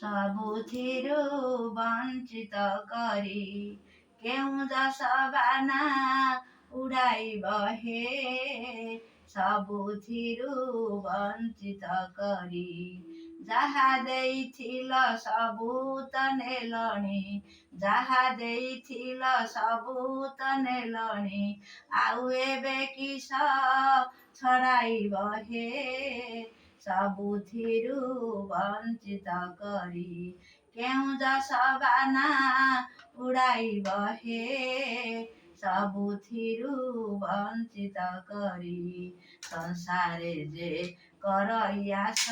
ସବୁଥିରୁ ବଞ୍ଚିତ କରି କେଉଁ ଯଶବାନା ଉଡ଼ାଇବ ହେ ସବୁଥିରୁ ବଞ୍ଚିତ କରି ଯାହା ଦେଇଥିଲ ସବୁ ତ ନେଲଣି ଯାହା ଦେଇଥିଲ ସବୁ ତ ନେଲଣି ଆଉ ଏବେ କିସ ଛଡ଼ାଇବ ହେ ସବୁଥିରୁ ବଞ୍ଚିତ କରି କେଉଁ ଯଶବାନା ଉଡ଼ାଇବ ହେ ସବୁଥିରୁ ବଞ୍ଚିତ କରି ସଂସାରେ ଯେ କରଇଆସ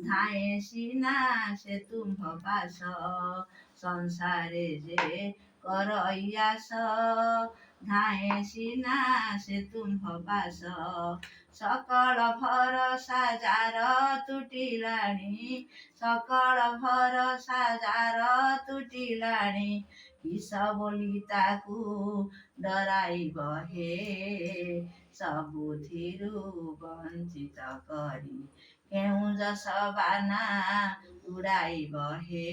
ଧାଏଁ ସିନା ସେ ତୁମ୍ଭ ପାଶ ସଂସାରେ ଯେ କରଇଆସ ଧାଏଁ ସିନା ସେ ତୁମ୍ଭ ପାଶ ସକଳ ଭରସା ଯାର ତୁଟିଲାଣି ସକଳ ଭରସା ଯାର ତୁଟିଲାଣି କିସ ବୋଲି ତାକୁ ଡରାଇବ ହେ ସବୁଥିରୁ ବଞ୍ଚିତ କରି କେଉଁ ଯଶବାନା ଉଡ଼ାଇବ ହେ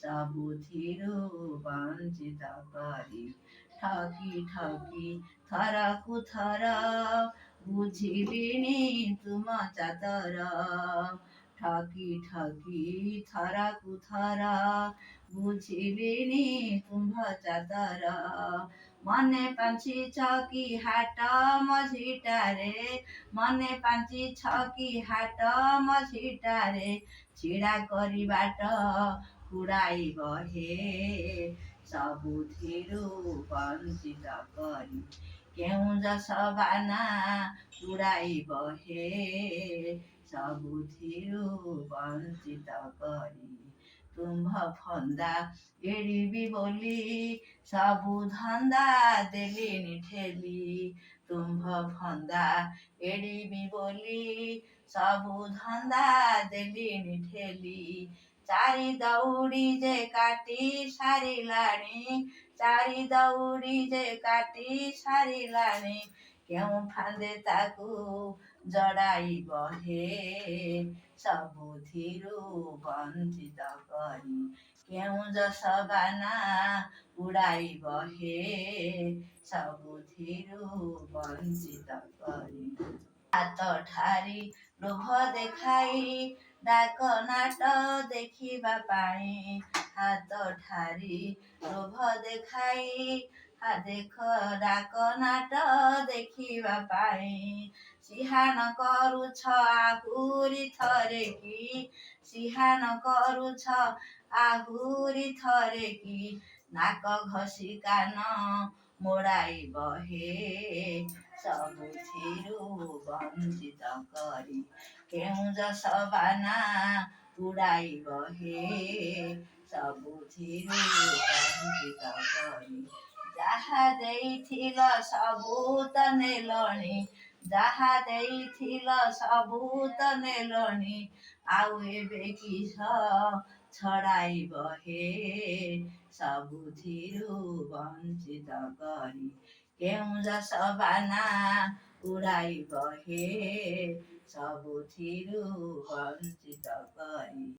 ସବୁଥିରୁ ବଞ୍ଚିତ କରି ଠକି ଠକି ଥରକୁ ଥର ବୁଝିଲିଣି ତୁମ ଚାତର ଠକି ଠକି ଥରକୁ ଥର ବୁଝିଲିଣି ତୁମ୍ଭ ଚାତର ମନେ ପାଞ୍ଚିଛ କି ହାଟ ମଝିଟାରେ ମନେ ପାଞ୍ଚିଛ କି ହାଟ ମଝିଟାରେ ଛିଡ଼ା କରି ବାଟ ହୁଡ଼ାଇବ ହେ ସବୁଥିରୁ ବଞ୍ଚିତ କରି କେଉଁ ଯଶବାନା ଉଡ଼ାଇବ ହେ ସବୁଥିରୁ ବଞ୍ଚିତ କରି ତୁମ୍ଭ ଫନ୍ଦା ଏଡ଼ିବି ବୋଲି ସବୁ ଧନ୍ଦା ଦେଲିଣି ଠେଲି ତୁମ୍ଭ ଫନ୍ଦା ଏଡ଼ିବି ବୋଲି ସବୁ ଧନ୍ଦା ଦେଲିଣି ଠେଲି ଚାରି ଦଉଡ଼ି ଯେ କାଟି ସାରିଲାଣି ଚାରି ଦଉଡ଼ି ଯେ କାଟି ସାରିଲାଣି କେଉଁ ଫାନ୍ଦେ ତାକୁ ଜଡ଼ାଇବ ହେ ସବୁଥିରୁ ବଞ୍ଚିତ କରି କେଉଁ ଯଶବାନା ଉଡ଼ାଇବ ହେ ସବୁଥିରୁ ବଞ୍ଚିତ କରି ହାତ ଠାରି ଲୋଭ ଦେଖାଇ ଡାକ ନାଟ ଦେଖିବା ପାଇଁ ହାତ ଠାରି ଲୋଭ ଦେଖାଇ ଡାକ ନାଟ ଦେଖିବା ପାଇଁ ସିହାଣ କରୁଛ ଆହୁରି ଥରେ କି ସିହାଣ କରୁଛ ଆହୁରି ଥରେ କି ନାକ ଘଷି କାନ ମୋଡ଼ାଇବ ହେ ସବୁଥିରୁ ବଞ୍ଚିତ କରି କେଉଁ ଯଶବାନା ଉଡ଼ାଇବ ହେ ସବୁଥିରୁ ବଞ୍ଚିତ କରି ଯାହା ଦେଇଥିଲ ସବୁ ତ ନେଲଣି ଯାହା ଦେଇଥିଲ ସବୁ ତ ନେଲଣି ଆଉ ଏବେ କିସ ଛଡ଼ାଇବ ହେ ସବୁଥିରୁ ବଞ୍ଚିତ କରି କେଉଁ ଯଶବାନା ଉଡ଼ାଇବ ହେ ସବୁଥିରୁ ବଞ୍ଚିତ କରି